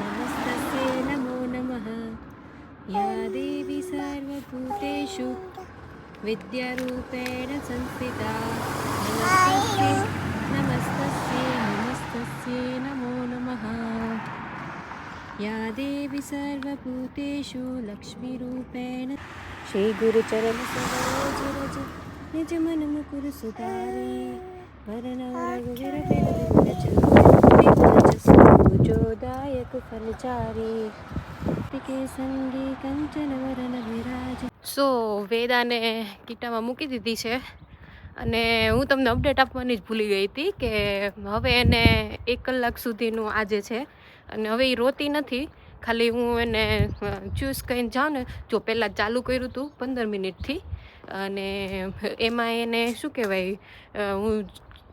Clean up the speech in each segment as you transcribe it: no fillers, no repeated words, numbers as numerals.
नमस्तस्यै नमो नमः या देवी सर्वभूतेषु विद्यारूपेण संस्थिता नमस्तस्यै नमो नमः या देवी सर्वभूतेषु लक्ष्मीरूपेण श्री गुरुचरण सरोज रज निज मन मुकुर सुधारी वरनौ रघुवीर जोदायक फलचारी के संगी कंचन वरन विराज। સો વેદાને કીટામાં મૂકી દીધી છે અને હું તમને અપડેટ આપવાની જ ભૂલી ગઈ હતી કે હવે એને 1 કલાક સુધીનું આજે છે અને હવે એ રોતી નથી. ખાલી હું એને ચૂઝ કરીને જાઉં ને, જો પહેલાં ચાલુ કર્યું હતું 15 મિનિટથી અને એમાં એને શું કહેવાય, હું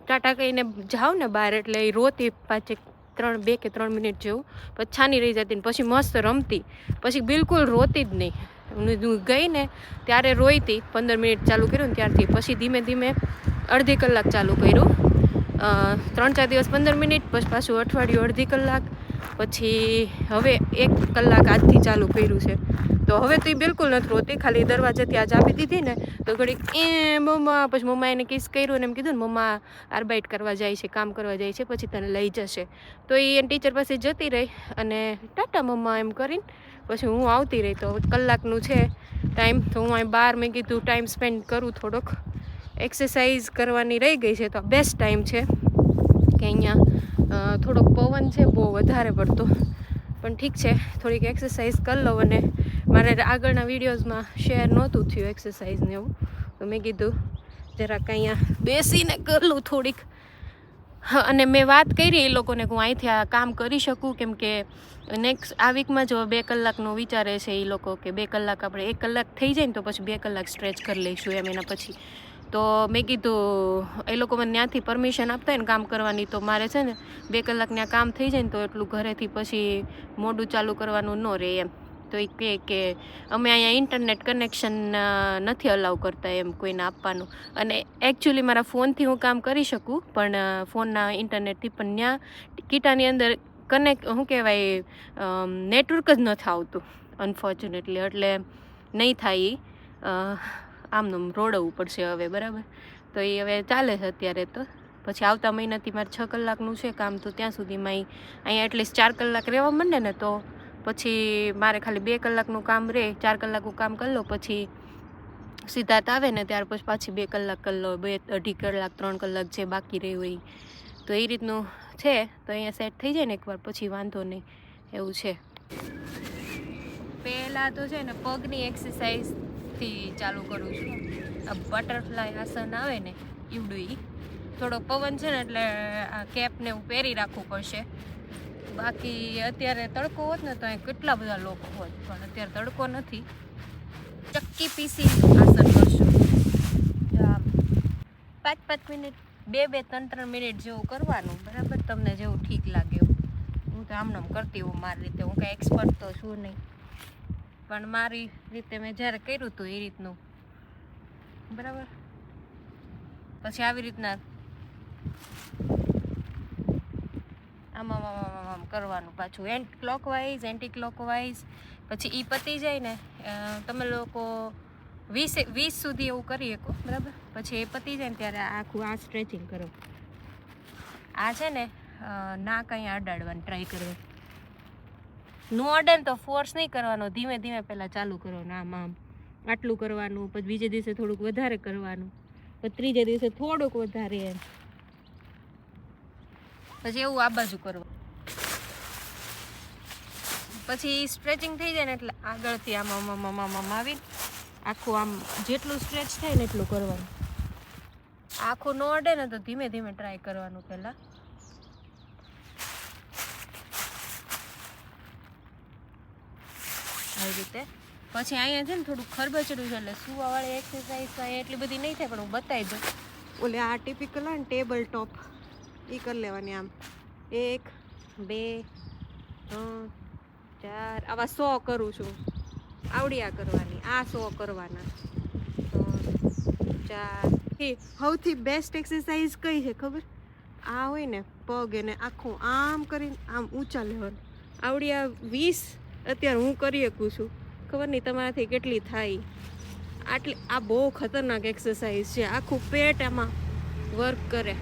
ટાટા કહીને જાઉં ને બહાર એટલે એ રોતી પાછી 2 કે 3 મિનિટ જેવું, પછી છાની રહી જતી ને પછી મસ્ત રમતી, પછી બિલકુલ રોતી જ નહીં. હું ગઈ ને ત્યારે રોઈ હતી, 15 મિનિટ ચાલુ કર્યું ને ત્યારથી. પછી ધીમે ધીમે અડધી કલાક ચાલુ કર્યું, 3-4 દિવસ 15 મિનિટ, પછી પાછું અઠવાડિયું અડધી કલાક, પછી હવે 1 કલાક આજથી ચાલુ કર્યું છે. તો હવે તો એ બિલકુલ નથી રોતી, ખાલી દરવાજાથી આજ આપી દીધી ને તો ઘડીક મમ્મા, પછી મમ્મા એને કિસ કર્યું ને એમ કીધું ને મમ્મા આર્બાઇટ કરવા જાય છે, કામ કરવા જાય છે, પછી તને લઈ જશે. તો એ એને ટીચર પાસે જતી રહી અને ટાટા મમ્મા એમ કરીને પછી હું આવતી રહી. તો કલાકનું છે ટાઈમ, તો હું અહીં બહાર મેં કીધું ટાઈમ સ્પેન્ડ કરું, થોડોક એક્સરસાઇઝ કરવાની રહી ગઈ છે. તો બેસ્ટ ટાઈમ છે કે અહીંયા થોડોક પવન છે બહુ વધારે પડતો, પણ ઠીક છે થોડીક એક્સરસાઇઝ કરી લઉં. અને મારે આગળના વિડીયોઝમાં શેર નહોતું થયું એક્સરસાઇઝને એવું, તો મેં કીધું જરાક અહીંયા બેસીને કરી લઉં થોડીક. હા, અને મેં વાત કરી એ લોકોને કે હું અહીંથી આ કામ કરી શકું, કેમ કે નેક્સ્ટ આ વીકમાં જો 2 કલાકનું વિચારે છે એ લોકો કે 2 કલાક આપણે 1 કલાક થઈ જાય ને તો પછી 2 કલાક સ્ટ્રેચ કરી લઈશું એમ એના પછી. તો મેં કીધું એ લોકો મને ત્યાંથી પરમિશન આપતા હોય ને કામ કરવાની, તો મારે છે ને 2 કલાક ત્યાં કામ થઈ જાય ને તો એટલું ઘરેથી પછી મોડું ચાલુ કરવાનું ન રહે એમ. તો એ કહે કે અમે અહીંયા ઇન્ટરનેટ કનેક્શન નથી અલાઉ કરતા એમ કોઈને આપવાનું. અને એકચ્યુઅલી મારા ફોનથી હું કામ કરી શકું, પણ ફોનના ઇન્ટરનેટથી પણ ત્યાં કીટાની અંદર શું કહેવાય, નેટવર્ક જ નથી આવતું અનફોર્ચ્યુનેટલી, એટલે નહીં થાય. આમનું રોડવું પડશે હવે, બરાબર. તો એ હવે ચાલે છે અત્યારે. તો પછી આવતા મહિનાથી મારે 6 કલાકનું છે કામ, તો ત્યાં સુધીમાં અહીંયા એટલીસ્ટ 4 કલાક રહેવા માંડે ને તો પછી મારે ખાલી 2 કલાકનું કામ રહે, 4 કલાકનું કામ કરી લો, પછી સિદ્ધાર્થ આવે ને ત્યાર પછી પાછી 2 કલાક કરી લો, 2-2.5 કલાક 3 કલાક જે બાકી રહ્યું હોય. તો એ રીતનું છે. તો અહીંયા સેટ થઈ જાય ને એકવાર પછી વાંધો નહીં, એવું છે. પહેલાં તો છે ને પગની એક્સરસાઇઝથી ચાલુ કરું છું. આ બટરફ્લાય આસન આવે ને ઈવડું, થોડોક પવન છે ને એટલે આ કેપને એવું પહેરી રાખવું પડશે. બાકી અત્યારે તડકો હોત ને તો અહીં કેટલા બધા લોકો હોત, પણ અત્યારે તડકો નથી. ચક્કી પીસી આસન કરશું. 5-5 મિનિટ, 2-3 મિનિટ જેવું કરવાનું, બરાબર, તમને જેવું ઠીક લાગે એવું. હું તો આમ કરતી હોઉં મારી રીતે, હું કાંઈ એક્સપર્ટ તો છું નહીં, પણ મારી રીતે મેં જ્યારે કર્યું હતું એ રીતનું, બરાબર. પછી આવી રીતના આમ કરવાનું પાછું, ક્લોકવાઇઝ એન્ટી ક્લોકવાઇઝ. પછી એ પતી જાય ને, તમે લોકો 20 સુધી એવું કરી શકો, બરાબર. પછી એ પતી જાય ને ત્યારે આખું આ સ્ટ્રેચિંગ કરો. આ છે ને નાક અહીંયા અડાડવાનું ટ્રાય કરવાનું, નો અડે ને તો ફોર્સ નહીં કરવાનો, ધીમે ધીમે પહેલાં ચાલુ કરવાનું. આમ આટલું કરવાનું, પછી બીજે દિવસે થોડુંક વધારે કરવાનું, પછી ત્રીજે દિવસે થોડુંક વધારે એમ, પછી એવું આ બાજુ કરવાનું. પછી સ્ટ્રેચિંગ થઈ જાય ને એટલે આગળથી આમ આવી આખું આમ જેટલું સ્ટ્રેચ થાય ને એટલું કરવાનું. આખું ન અડે ને તો ધીમે ધીમે ટ્રાય કરવાનું પહેલાં. આવી રીતે પછી અહીંયા છે ને થોડું ખરબચડું છે એટલે સુવાવાળી એક્સરસાઇઝ એટલી બધી નહીં થાય, પણ હું બતાવી દઉં. ઓલે આ ટિપિકલ હોય ને ટેબલ ટોપ એ કરી લેવાની. આમ 1 2 3 4 આવા 100 કરું છું. આવડિયા કરવાની, આ 100 કરવાના. 3 4 સૌથી બેસ્ટ એક્સરસાઇઝ કઈ છે ખબર? આ હોય ને પગ એને આખું આમ કરીને આમ ઊંચા લેવાનું. આવડિયા 20 અત્યારે હું કરી શકું છું, ખબર નહીં તમારાથી કેટલી થાય. આટલી આ બહુ ખતરનાક એક્સરસાઇઝ છે. આખું પેટ આમાં વર્ક કરે.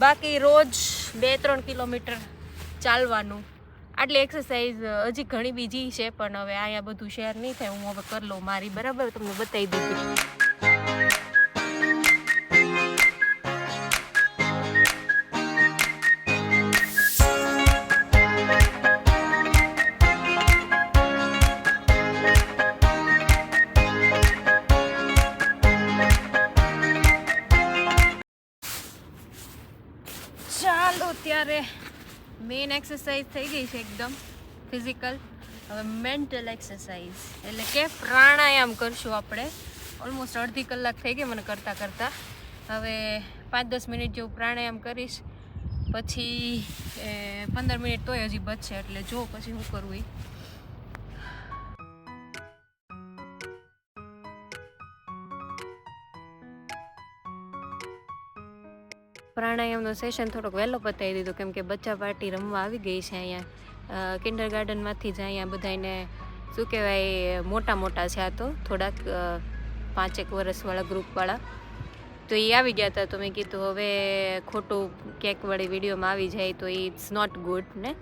બાકી રોજ 2-3 કિલોમીટર ચાલવાનું. આટલી એક્સરસાઇઝ હજી ઘણી બીજી છે, પણ હવે અહીંયા બધું શેર નહીં થાય. હું હવે કરી લઉં મારી, બરાબર? તમને બતાવી દીધી. ચાલો ત્યારે મેઇન એક્સરસાઇઝ થઈ ગઈ છે એકદમ ફિઝિકલ. હવે મેન્ટલ એક્સરસાઇઝ એટલે કે પ્રાણાયામ કરશું આપણે. ઓલમોસ્ટ અડધી કલાક થઈ ગઈ મને કરતાં કરતાં. હવે 5-10 મિનિટ જેવું પ્રાણાયામ કરીશ, પછી 15 મિનિટ તોય હજી બચશે, એટલે જો પછી હું કરવું એ. પ્રાણાયામનો સેશન થોડોક વહેલો પતાવી દીધો, કેમ કે બચ્ચા પાર્ટી રમવા આવી ગઈ છે અહીંયા. કિન્ડર ગાર્ડનમાંથી જ અહીંયા બધાને શું કહેવાય મોટા છે. આ તો થોડાક 5-1 વર્ષવાળા ગ્રુપવાળા તો એ આવી ગયા હતા. તો મેં કીધું હવે ખોટું કેકવાળી વિડીયોમાં આવી જાય તો ઇટ્સ નોટ ગુડ ને,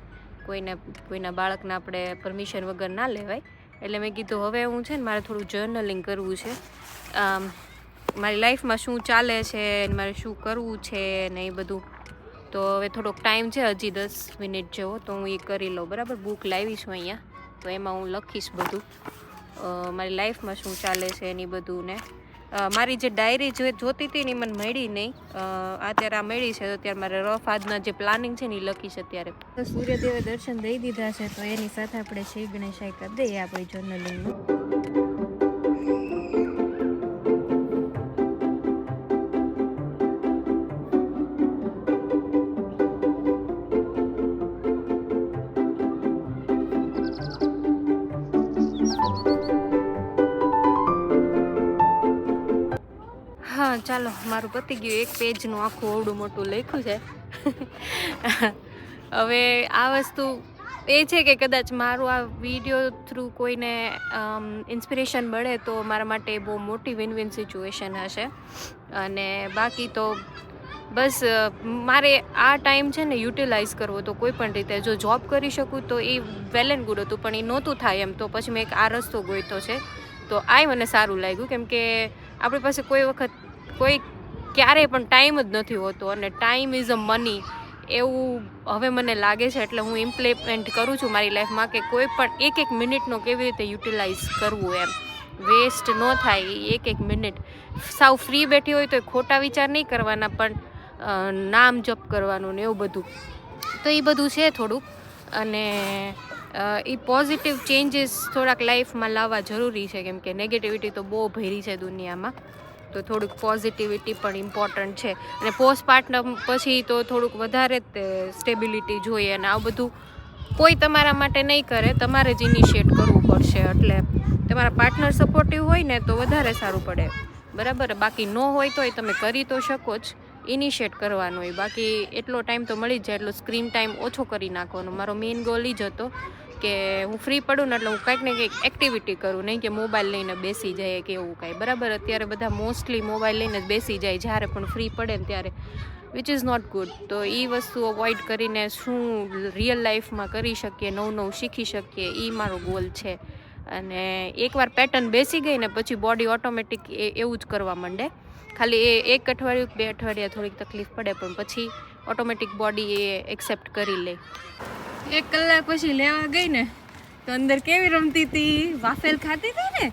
કોઈના બાળકને આપણે પરમિશન વગર ના લેવાય. એટલે મેં કીધું હવે હું છે ને મારે થોડું જર્નલિંગ કરવું છે. મારી લાઈફમાં શું ચાલે છે, મારે શું કરવું છે ને એ બધું. તો હવે થોડોક ટાઈમ છે, હજી 10 મિનિટ જેવો, તો હું એ કરી લઉં, બરાબર? બુક લાવી છું અહીંયા, તો એમાં હું લખીશ બધું મારી લાઈફમાં શું ચાલે છે એની બધું. ને મારી જે ડાયરી જોતી હતી ને મને મળી નહીં. અત્યારે આ મળી છે, તો અત્યારે મારે રફ આજના જે પ્લાનિંગ છે ને એ લખીશ અત્યારે. તો સૂર્યદેવે દર્શન દઈ દીધા છે, તો એની સાથે આપણે શ્રી ગણેશાય કરી દઈએ આપણી જર્નલિંગનું. હા ચાલો, મારું પતી ગયું. 1 પેજનું આખું ઓવડું મોટું લખ્યું છે. હવે આ વસ્તુ એ છે કે કદાચ મારું આ વિડીયો થ્રુ કોઈને ઇન્સ્પિરેશન મળે તો મારા માટે બહુ મોટી વિન સિચ્યુએશન હશે. અને બાકી તો બસ મારે આ ટાઈમ છે ને યુટિલાઇઝ કરવો તો કોઈ પણ રીતે. જો જોબ કરી શકું તો એ વેલ એન્ડ ગુડ હતું, પણ એ નહોતું થાય એમ. તો પછી મેં એક આ રસ્તો ગોઈતો છે, તો આ મને સારું લાગ્યું. કેમ કે આપણી પાસે કોઈ વખત ક્યારેય પણ ટાઈમ જ નથી હોતો, અને ટાઈમ ઇઝ અ મની એવું હવે મને લાગે છે. એટલે હું ઇમ્પ્લિમેન્ટ કરું છું મારી લાઈફમાં કે કોઈ પણ એક મિનિટનો કેવી રીતે યુટિલાઇઝ કરવું, એમ વેસ્ટ ન થાય. 1 મિનિટ સાવ ફ્રી બેઠી હોય તો ખોટા વિચાર નહીં કરવાના, પણ નામ જપ કરવાનું ને એવું બધું. તો એ બધું છે થોડુંક. અને એ પોઝિટિવ ચેન્જીસ થોડાક લાઈફમાં લાવવા જરૂરી છે, કેમ કે નેગેટિવિટી તો બહુ ભરી છે દુનિયામાં. તો થોડુંક પોઝિટિવિટી પણ ઇમ્પોર્ટન્ટ છે. અને પોસ્ટપાર્ટમ પછી તો થોડુંક વધારે જ સ્ટેબિલિટી જોઈએ, અને આવું બધું કોઈ તમારા માટે નહીં કરે, તમારે જ ઇનિશિએટ કરવું પડશે. એટલે તમારા પાર્ટનર સપોર્ટિવ હોય ને તો વધારે સારું પડે, બરાબર? બાકી ન હોય તોય તમે કરી તો શકો જ, ઇનિશિએટ કરવાનું હોય. બાકી એટલો ટાઈમ તો મળી જ જાય, એટલો સ્ક્રીન ટાઈમ ઓછો કરી નાખવાનો. મારો મેઇન ગોલ એ જ હતો કે હું ફ્રી પડું ને એટલે હું કંઈક ને કંઈક એક્ટિવિટી કરું, નહીં કે મોબાઈલ લઈને બેસી જાય કે એવું કાંઈ, બરાબર? અત્યારે બધા મોસ્ટલી મોબાઈલ લઈને જ બેસી જાય જ્યારે પણ ફ્રી પડે ને ત્યારે, વિચ ઇઝ નોટ ગુડ. તો એ વસ્તુ અવોઇડ કરીને શું રિયલ લાઈફમાં કરી શકીએ, નવું શીખી શકીએ, એ મારો ગોલ છે. અને એકવાર પેટર્ન બેસી ગઈ ને પછી બોડી ઓટોમેટિક એવું જ કરવા માંડે. ખાલી 1 અઠવાડિયું 2 અઠવાડિયા થોડીક તકલીફ પડે, પણ પછી ઓટોમેટિક બોડી એ એક્સેપ્ટ કરી લે. 1 કલાક પછી લેવા ગઈ ને તો અંદર કેવી રમતી હતી, વાફેલ ખાતી હતી ને.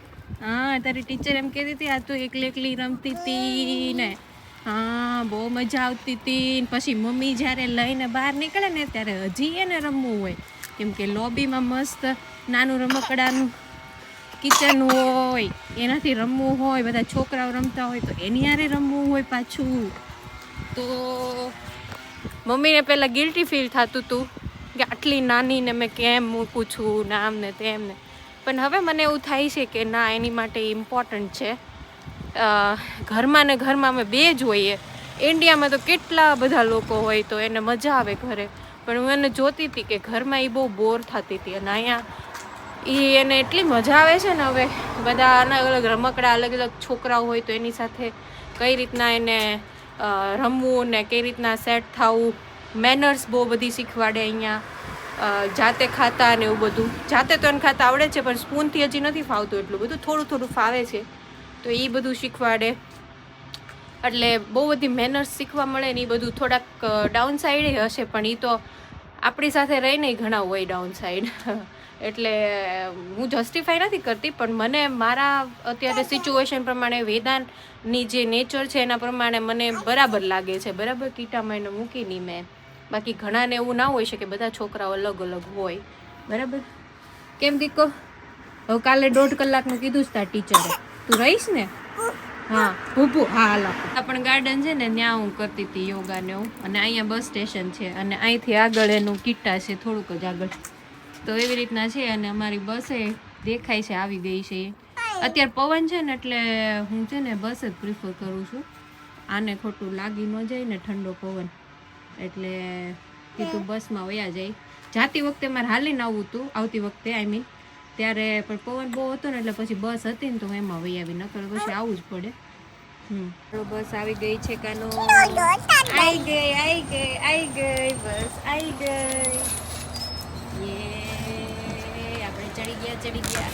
હા, તારી ટીચર એમ કહેતી હતી આ તો એકલી રમતી હતી ને. હા, બહુ મજા આવતી હતી. પછી મમ્મી જ્યારે લઈને બહાર નીકળે ને ત્યારે હજી એને રમવું હોય, કેમ કે લોબીમાં મસ્ત નાનું રમકડાનું કિચન હોય, એનાથી રમવું હોય, બધા છોકરાઓ રમતા હોય તો એની હારે રમવું હોય પાછું. તો મમ્મીને પહેલાં ગિલ્ટી ફીલ થતું હતું કે આટલી નાનીને મેં કેમ મૂકું છું ને આમ ને તેમ ને. પણ હવે મને એવું થાય છે કે ના, એની માટે ઇમ્પોર્ટન્ટ છે. ઘરમાં ને ઘરમાં અમે 2 જ હોઈએ. ઇન્ડિયામાં તો કેટલા બધા લોકો હોય તો એને મજા આવે ઘરે, પણ હું એને જોતી હતી કે ઘરમાં એ બહુ બોર થતી હતી. અને અહીંયા એને એટલી મજા આવે છે ને હવે બધા અલગ અલગ રમકડા, અલગ અલગ છોકરાઓ હોય તો એની સાથે કઈ રીતના એને રમવું ને કઈ રીતના સેટ થવું. મેનર્સ બહુ બધી શીખવાડે અહીંયા. જાતે ખાતા ને એવું બધું. જાતે તો એને ખાતા આવડે છે, પણ સ્પૂનથી હજી નથી ફાવતું એટલું બધું, થોડું થોડું ફાવે છે. તો એ બધું શીખવાડે, એટલે બહુ બધી મેનર્સ શીખવા મળે ને. એ બધું થોડાક ડાઉન સાઈડ હશે, પણ એ તો આપણી સાથે રહીને ઘણા હોય ડાઉન સાઈડ. એટલે હું જસ્ટિફાઈ નથી કરતી, પણ મને મારા અત્યારે સિચ્યુએશન પ્રમાણે વેદાંતની જે નેચર છે એના પ્રમાણે મને બરાબર લાગે છે. બરાબર, કીટામાં એને મૂકી નહીં મેં. બાકી ઘણાને એવું ના હોય છે કે બધા છોકરાઓ અલગ અલગ હોય. બરાબર. કેમ દીકો? હવે કાલે 1.5 કલાકનું કીધું છે તાર ટીચરે, તું રહીશ ને? હા, ભૂભુ. હા, હાલો. આ પણ ગાર્ડન છે ને, ત્યાં હું કરતી હતી યોગા ને એવું. અને અહીંયા બસ સ્ટેશન છે, અને અહીંથી આગળ એનું કીટા છે, થોડુંક જ આગળ. તો એવી રીતના છે. અને અમારી બસે દેખાય છે, આવી ગઈ છે. અત્યારે પવન છે ને, એટલે હું છે ને બસ જ પ્રિફર કરું છું. આને ખોટું લાગી ન જાય ને ઠંડો પવન, એટલે કીધું બસમાં વયા જાય. જાતી વખતે મારે હાલીને આવવું હતું, આવતી વખતે આઈ મીન, ત્યારે પણ પવન બહુ હતો ને, એટલે પછી બસ હતી ને તો એમાં વહી આવી, નકર પછી આવવું જ પડે. બસ આવી ગઈ છે કાનો. આઈ ગઈ બસ આવી ગઈ. આપણે ચડી ગયા.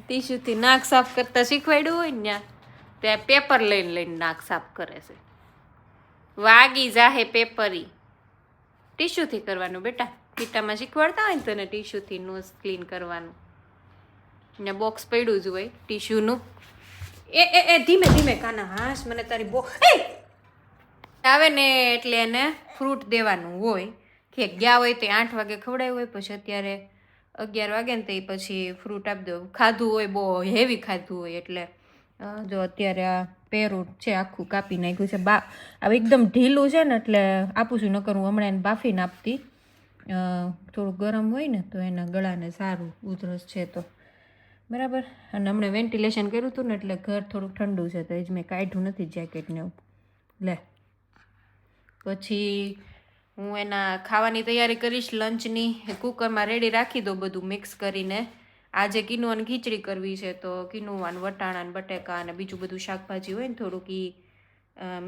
ટીશ્યુથી નાક સાફ કરતા શીખવાડ્યું હોય ને ત્યાં પેપર લઈને નાક સાફ કરે છે. વાગી જાહે પેપરી. ટીશ્યુથી કરવાનું બેટા. કીટામાં શીખવાડતા હોય ને તને ટીશ્યુથી નોઝ ક્લીન કરવાનું. ને બોક્સ પડ્યું જ હોય ટીશ્યુનું. એ ધીમે ધીમે કાના. હાશ, મને તારી આવે ને એટલે એને ફ્રૂટ દેવાનું હોય. કે ગયા હોય તો 8 વાગે ખવડાવ્યું હોય, પછી અત્યારે 11 વાગે ને તો પછી ફ્રૂટ આપી દો. ખાધું હોય, બહુ હેવી ખાધું હોય, એટલે જો અત્યારે આ પેરું છે આખું કાપી નાખ્યું છે. હવે એકદમ ઢીલું છે ને એટલે આપું છું, નકર હું હમણાં એને બાફીને આપતી. થોડું ગરમ હોય ને તો એના ગળાને સારું, ઉધરસ છે તો. બરાબર. અને હમણાં વેન્ટિલેશન કર્યું હતું ને એટલે ઘર થોડુંક ઠંડુ છે, તો એ જ મેં કાઢ્યું નથી જેકેટને એવું. લે, પછી હું એના ખાવાની તૈયારી કરીશ લંચની. કુકરમાં રેડી રાખી દો બધું મિક્સ કરીને. આજે કિનુઆની ખીચડી કરવી છે, તો કિનુઆ ને વટાણા ને બટેકા અને બીજું બધું શાકભાજી હોય ને થોડુંક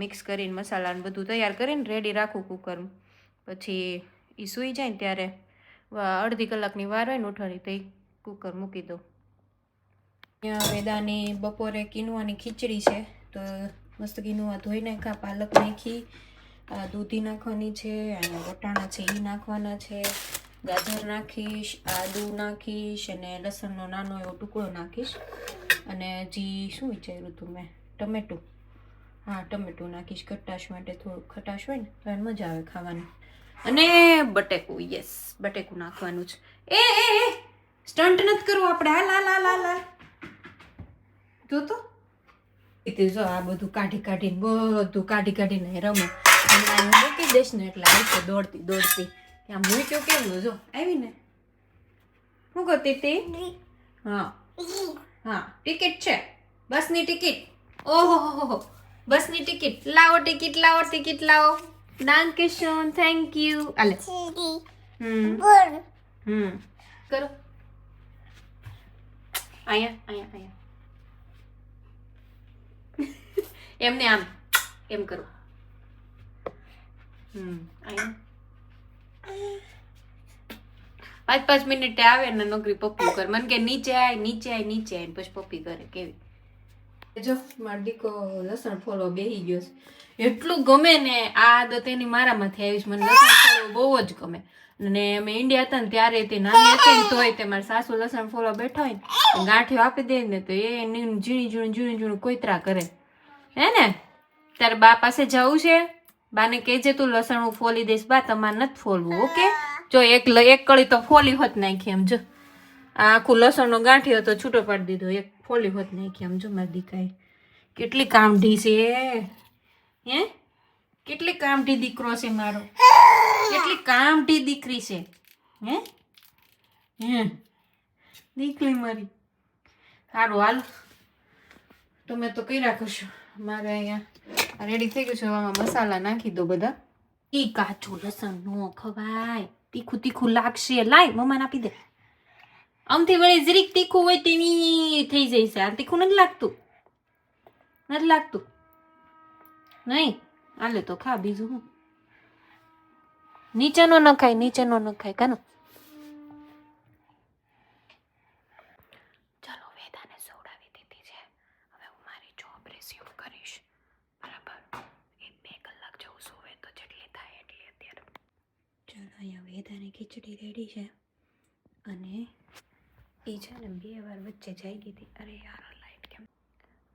મિક્સ કરીને મસાલા ને બધું તૈયાર કરીને રેડી રાખું કુકરમાં. પછી એ સૂઈ જાય ને ત્યારે અડધી કલાકની વાર હોય ને ઉઠવાની, તો એ કુકર મૂકી દઉં. અહીંયા વેદાની બપોરે કિનુઆની ખીચડી છે, તો મસ્ત કિનુઆ ધોઈ નાખા, પાલક નાખી, દૂધી નાખવાની છે, અને વટાણા છે એ નાખવાના છે, ગાજર નાખીશ, આદુ નાખીશ, અને લસણનો નાનો એવો ટુકડો નાખીશ, અને શું વિચાર્યું હતું મેં, ટમેટું. હા, ટમેટું નાખીશ ખટાશ માટે. થોડુંક ખટાશ હોય ને તો એને મજા આવે ખાવાની. અને બટેકું, યસ, બટેકું નાખવાનું છે. એ સ્ટન્ટ નથી કરવું આપણે. હાલ તો જો આ બધું કાઢીને રમે. મૂકી દઈશ ને એટલે આવશે દોડતી. આમ મૂક્યો કેવું જો આવી ને. શું કરતી હતી? હા, ટિકિટ છે, બસની ટિકિટ. ઓહો, બસની ટિકિટ લાવો. દાંકેશન, થેન્ક યુ. આલે. કરો. અહીંયા એમને આમ એમ કરો. અહીંયા 5 મિનિટે આવે ને નોકરી પપ્પી કરે. મને કે નીચે આય પછી પપ્પી કરે. કેવી જો મારો દીકો લસણ ફોલવા બેસી ગયો છે. એટલું ગમે ને આ આદત એની મારામાંથી આવી છે. મને લસણ ફોલવું બહુ જ ગમે. અને અમે ઇન્ડિયા હતા ને ત્યારે તે નાની હતી ને તોય તે મારા સાસુ લસણ ફોલવા બેઠા હોય ને ગાંઠિયો આપી દે ને તો એ ઝીણી કોઈતરા કરે હે ને. તારે બા પાસે જવું છે? બાને કહેજે તું લસણ હું ફોલી દઈશ. બા તમારે નથી ફોલવું. ઓકે જો એક કળી તો ફોલી હોત નાખી એમ. જો આ આખું લસણનો ગાંઠિયો તો છૂટો પાડી દીધો. એક ફોલી હોત નાખી એમ. જો મારી દીકરાએ કેટલી કામઢી છે હે. કેટલી કામઢી દીકરો છે મારો. કેટલી કામઢી દીકરી છે હે હે દીકરી મારી. સારું હાલ તમે તો કઈ રાખશો. મારે અહીંયા રેડી થઈ ગયું છે. આમાં મસાલા નાખી દો બધા. ઈ કાચું લસણ નો ખવાય. તીખું લાગશે. લાય મમ્માને આપી દે. આમથી વળી જરીક તીખું હોય તેવી થઈ જાય છે. આ તીખું નથી લાગતું. નહીં હાલે તો ખા. બીજું હું નીચેનો ન ખાય કાનો. ચાલો વેદાને સોડાવી દીધી છે. હવે હું મારી જોબ રિઝ્યુમ કરીશ. બરાબર 1-2 કલાક જેવું સોવે તો જેટલી થાય એટલી અત્યારે. ચાલો અહીંયા વેદાની ખીચડી રેડી છે. અને એ છે ને 2 વાર વચ્ચે જાગી હતી. અરે યાર લાઈટ કેમ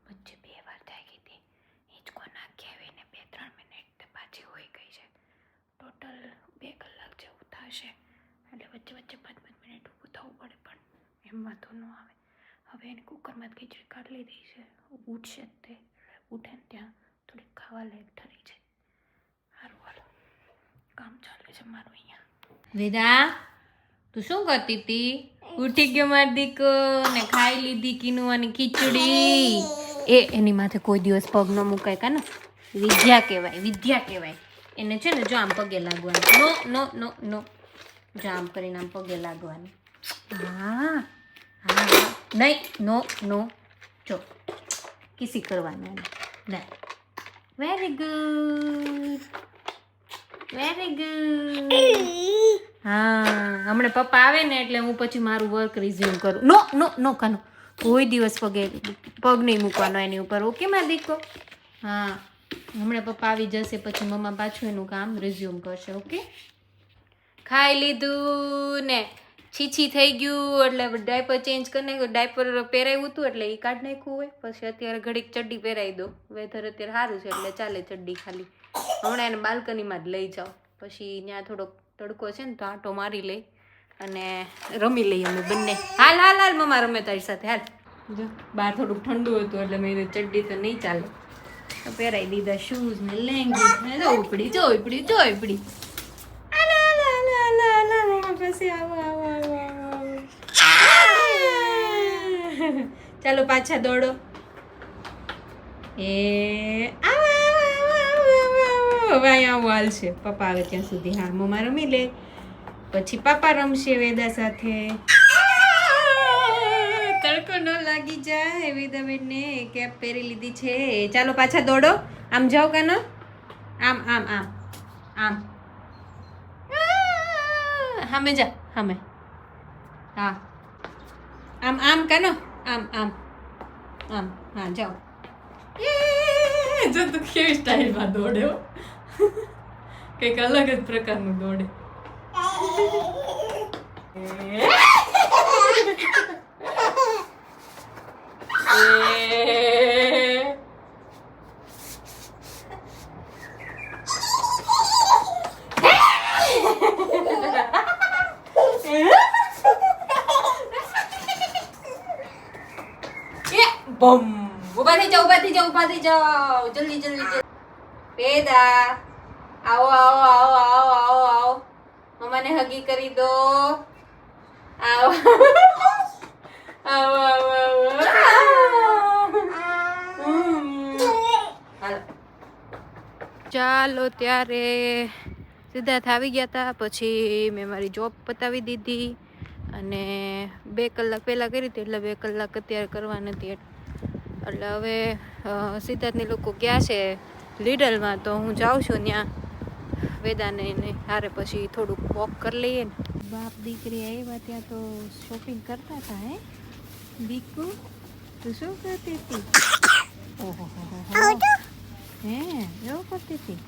વચ્ચે 2 વાર જાગી હતી. હિંચકો નાખી આવીને 2-3 મિનિટ પાછી હોઈ ગઈ છે. ટોટલ 2 કલાક જેવું થશે. એટલે વચ્ચે 5 મિનિટ ઊભું થવું પડે પણ એમાં તો ન આવે. હવે એને કુકરમાં ખીચડી કાઢી લીધી છે. ઉઠશે જ તે. ઉઠે ને ત્યાં થોડીક ખાવા લાયક ઠરી છે. સારું હાલો કામ ચાલે છે મારું અહીંયા. વેદા તું શું કરતી હતી? ઉઠી ગયો માર દીકો ને ખાઈ લીધી કિનુવાની ખીચડી. એની માથે કોઈ દિવસ પગ ન મુકાય કાને. વિદ્યા કહેવાય. એને છે ને જો આમ પગે લાગવાનું. નો જો આમ કરીને આમ પગે લાગવાનું. હા નહીં નો જો કિસી કરવાનું એને. Very good. હા હમણાં પપ્પા આવે ને એટલે હું પછી મારું વર્ક રિઝ્યુમ કરું. નો કાનો કોઈ દિવસ પગ નહીં મૂકવાનો એની ઉપર. ઓકે મારા દીકો. હા હમણાં પપ્પા આવી જશે પછી મમ્મા પાછું એનું કામ રિઝ્યુમ કરશે. ઓકે ખાઈ લીધું ને છીછી થઈ ગયું એટલે ડાયપર ચેન્જ કરી નાખ્યું. ડાયપર પહેરાવ્યું હતું એટલે એ કાઢ નાખ્યું હોય. પછી અત્યારે ઘડીક ચડ્ડી પહેરાવી દો. વેધર અત્યારે સારું છે એટલે ચાલે ચડ્ડી ખાલી. હમણાં એને બાલ્કનીમાં જ લઈ જાઓ. પછી ત્યાં થોડોક તડકો છે ને તો આંટો મારી લઈ અને રમી લઈએ અમે બંને. હાલ મમ્મા રમે તારી સાથે. હાલ જો બહાર થોડુંક ઠંડુ હતું એટલે મેં ચડ્ડી તો નહીં ચાલે પહેરાવી દીધા. શૂઝ ને લેંગી જો ઉપડી. પછી આવો. ચાલો પાછા દોડો. હવે અહીંયા વાલ છે. પપ્પા આવે ત્યાં સુધી. હા મમ્મા રમી લે પછી પપ્પા રમશે વેદા સાથે. તડકો ન લાગી જાય. વેદાબેનને કેપ પહેરી લીધી છે. ચાલો પાછા દોડો. આમ જાઓ કાનો. આમ હામે જા. હા આમ કાનો. આમ હા જાઓ. જો તું કેવી સ્ટાઇલમાં દોડે હો. કંઈક અલગ જ પ્રકારનું દોડે. બમ ઉભા થઈ જાઓ જલ્દી. વેદા આવો મમ્માને હગી કરી દો. આવો ચાલો ત્યારે સિદ્ધાર્થ આવી ગયા હતા. પછી મેં મારી જોબ પતાવી દીધી અને 2 કલાક પહેલાં કરી હતી એટલે 2 કલાક અત્યારે કરવા નથી. એટલે હવે સિદ્ધાર્થની લોકો ગયા છે લીડલમાં તો હું જાઉં છું ત્યાં વેદાને હારે પછી થોડુંક વોક કરી લઈએ ને. બાપ દીકરી આવ્યા ત્યાં તો શોપિંગ કરતા હતા. હે દીકુ તું શું કરતી હતી? ઓહો હો હો હો. હે એવું કરતી હતી.